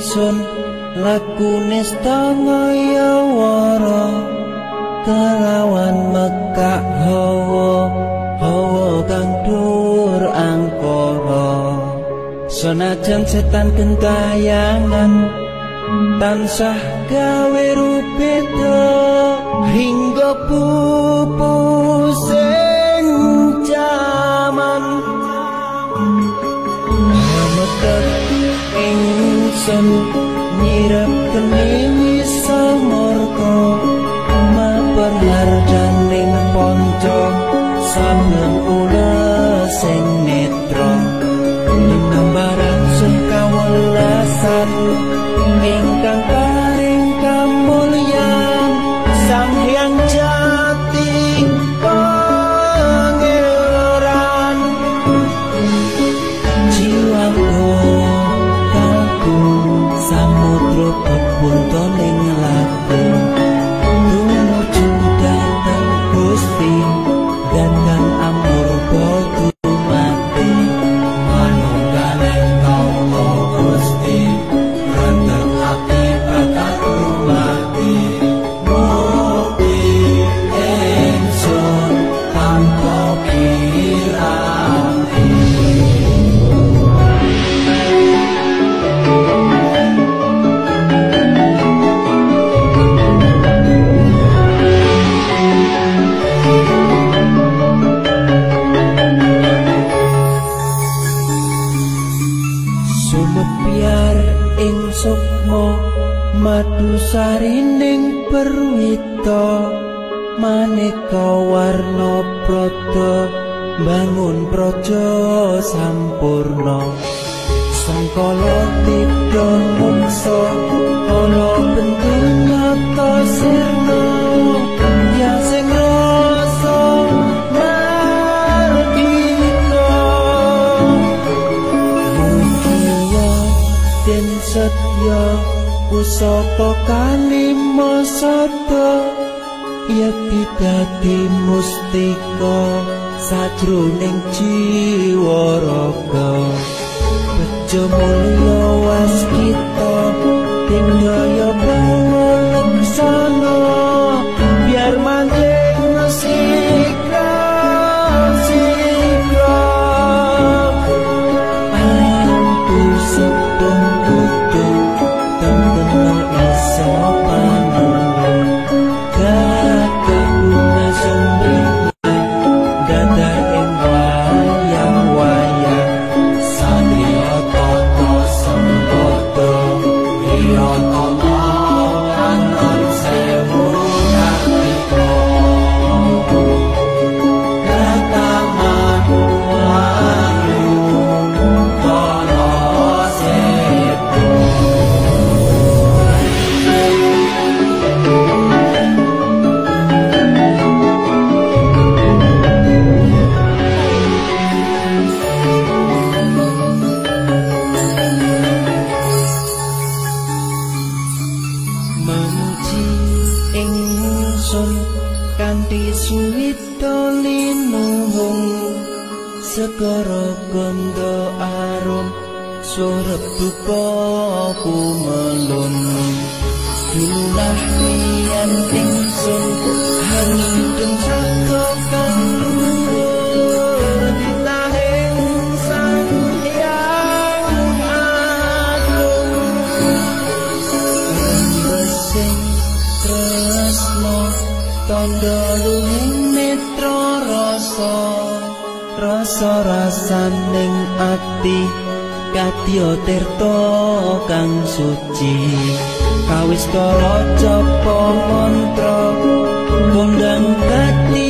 ingsun lakune stangaya wara kelawan mekak hawa kang dur angkara senajan setan gentayangan tansah gawe rupeda hingga pupusing jaman metek ingsun nyirep kene samorko maperharjaning ponco saben ula sing netra nambaran sekawelasan ingkang paring kamulyan Sang Hyang Jati Pangeran jiwaku kagum samudra bebuntoning laku tumuju dhateng Gusti dan amur dumati manunggaling kaula Gusti rendeng ati bakal dumati mugi ingsun tanpa piranti sumebyar ing sukma madu sarining perwita maneka warna prada bangun praja sampurna sangkala tidha mungsa ana bentunyata sirna ya sing rasa mardika mugia den setya pusaka kalima sada yekti dadi mustika sajroning jiwa raga bejo mulya waskita tinggaya pangalaksana biar manjing sikra antu sedung kudu tentang iso panulung gagah guna sumber dadar ing wayang-wayang satya tata sembada iya tama anon sewu kartika kataman wayu kono setu memuji ingsun kanthi suwita linuhung segara ganda arum surep dupa kumelun dulah liyan ingsun hanging saka kang luhur ditahing Sang Hyang Agung besing tresno tondo luhing netra rasaning ati kadya tirta kang suci kawis kala japa mantra kondang dadi